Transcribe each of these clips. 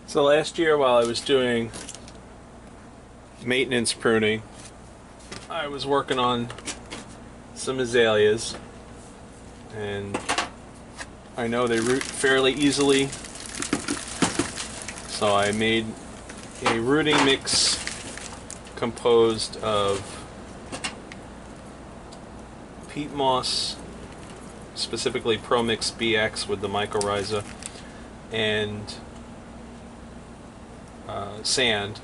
So last year while I was doing maintenance pruning, I was working on some azaleas, and I know they root fairly easily, so I made a rooting mix composed of peat moss, specifically ProMix BX with the mycorrhiza, and sand.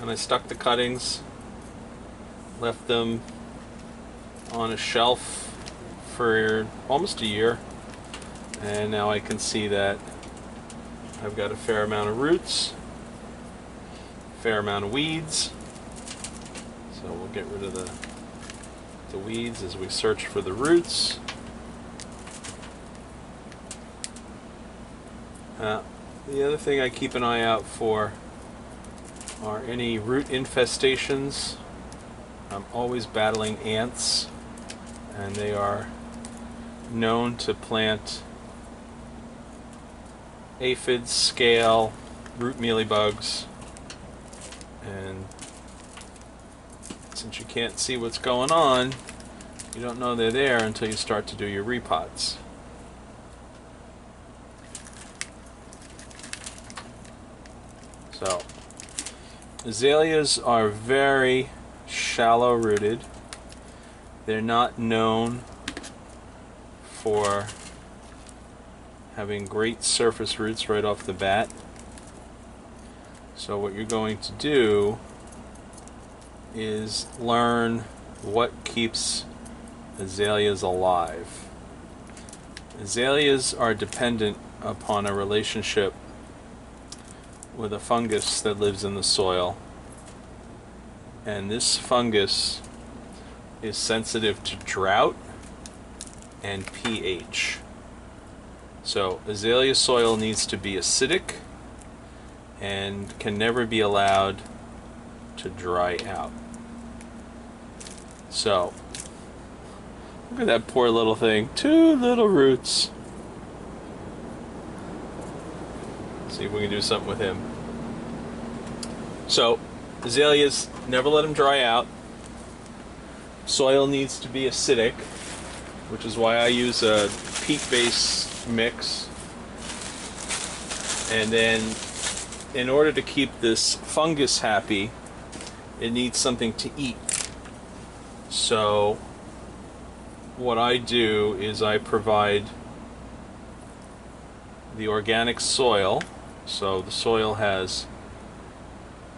And I stuck the cuttings, left them on a shelf for almost a year, and now I can see that I've got a fair amount of roots, a fair amount of weeds. So we'll get rid of the weeds as we search for the roots. The other thing I keep an eye out for are any root infestations. I'm always battling ants, and they are known to plant aphids, scale, root mealybugs, and since you can't see what's going on, you don't know they're there until you start to do your repots. So, azaleas are very shallow rooted. They're not known for having great surface roots right off the bat. So what you're going to do is learn what keeps azaleas alive. Azaleas are dependent upon a relationship with a fungus that lives in the soil, and this fungus is sensitive to drought and pH. So azalea soil needs to be acidic and can never be allowed to dry out. So look at that poor little thing, 2 little roots. See if we can do something with him. So azaleas, never let them dry out. Soil needs to be acidic, which is why I use a peat-based mix. And then in order to keep this fungus happy, it needs something to eat. So what I do is I provide the organic soil. So the soil has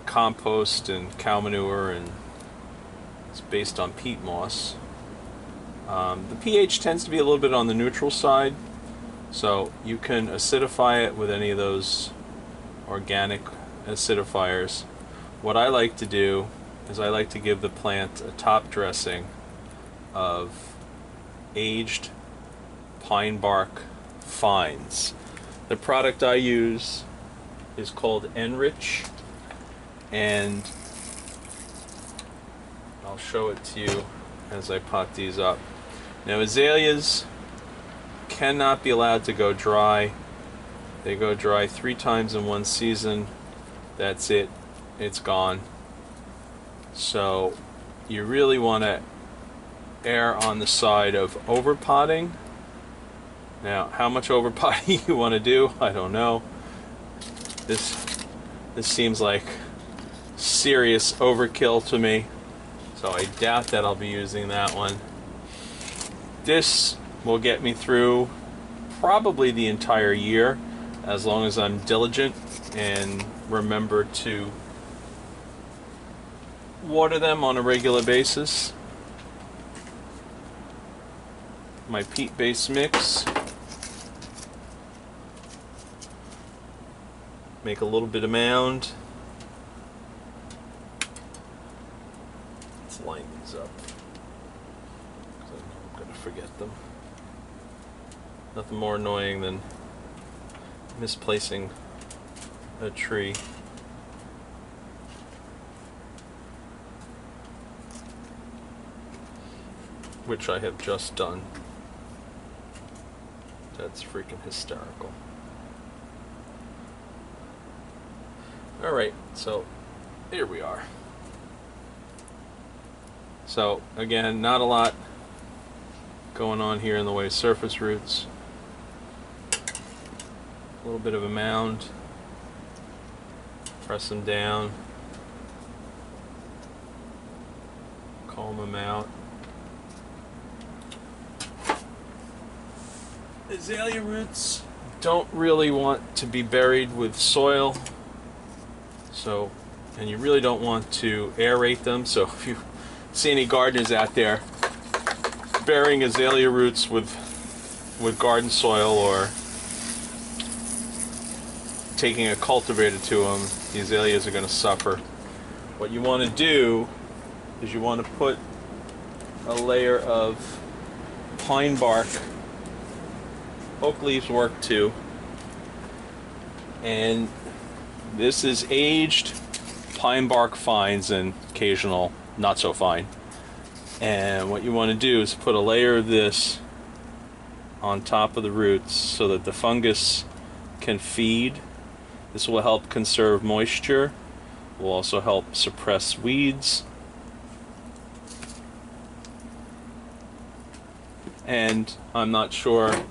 compost and cow manure, and it's based on peat moss. The pH tends to be a little bit on the neutral side, so you can acidify it with any of those organic acidifiers. What I like to do is I like to give the plant a top dressing of aged pine bark fines. The product I use is called Enrich, and I'll show it to you as I pot these up. Now azaleas cannot be allowed to go dry. They go dry 3 times in one season. That's it. It's gone. So you really want to err on the side of overpotting. Now, how much overpotting you want to do, I don't know. This seems like serious overkill to me, so I doubt that I'll be using that one. This will get me through probably the entire year, as long as I'm diligent and remember to water them on a regular basis. My peat-based mix. Make a little bit of mound. Let's line these up, because I know I'm going to forget them. Nothing more annoying than misplacing a tree. Which I have just done. That's freaking hysterical. Alright, so here we are. So again, not a lot going on here in the way of surface roots. A little bit of a mound. Press them down. Comb them out. Azalea roots don't really want to be buried with soil, so, and you really don't want to aerate them. So if you see any gardeners out there burying azalea roots with garden soil or taking a cultivator to them, the azaleas are going to suffer. What you want to do is you want to put a layer of pine bark. Oak leaves work too. And this is aged pine bark fines and occasional not so fine. And what you want to do is put a layer of this on top of the roots so that the fungus can feed. This will help conserve moisture. Will also help suppress weeds. And I'm not sure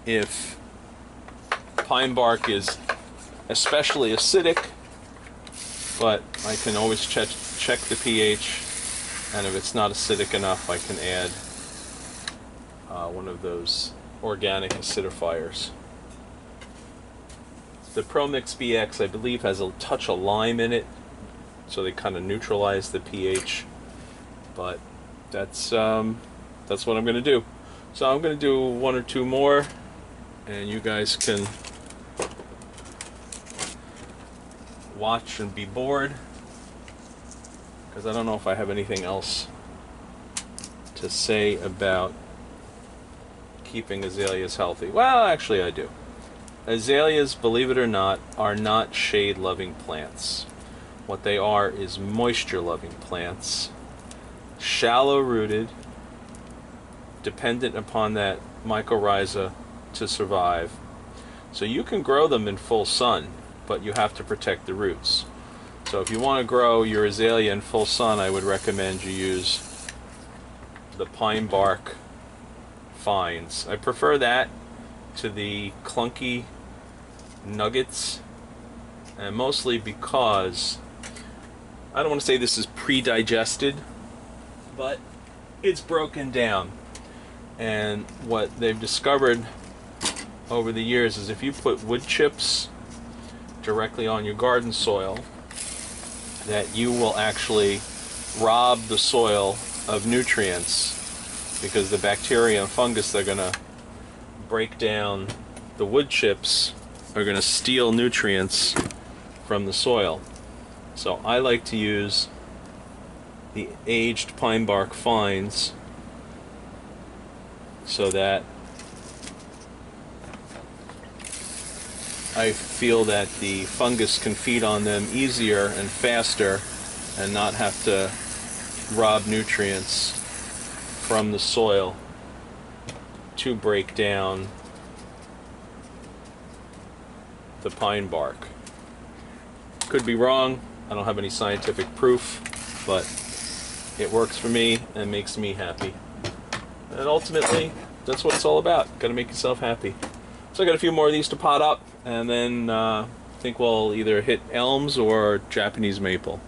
if pine bark is especially acidic, but I can always check the pH, and if it's not acidic enough, I can add one of those organic acidifiers. The ProMix BX, I believe, has a touch of lime in it, so they kind of neutralize the pH. But that's what I'm going to do. So I'm going to do one or two more, and you guys can watch and be bored, because I don't know if I have anything else to say about keeping azaleas healthy. Well, actually I do. Azaleas, believe it or not, are not shade-loving plants. What they are is moisture-loving plants, shallow-rooted, dependent upon that mycorrhiza to survive. So you can grow them in full sun, but you have to protect the roots. So if you want to grow your azalea in full sun, I would recommend you use the pine bark fines. I prefer that to the clunky nuggets, and mostly because I don't want to say this is pre-digested, but it's broken down. And what they've discovered over the years is if you put wood chips directly on your garden soil, that you will actually rob the soil of nutrients, because the bacteria and fungus that are going to break down the wood chips are going to steal nutrients from the soil. So I like to use the aged pine bark fines so that I feel that the fungus can feed on them easier and faster and not have to rob nutrients from the soil to break down the pine bark. Could be wrong. I don't have any scientific proof, but it works for me and makes me happy. And ultimately, that's what it's all about. Got to make yourself happy. So I got a few more of these to pot up, and then I think we'll either hit elms or Japanese maple.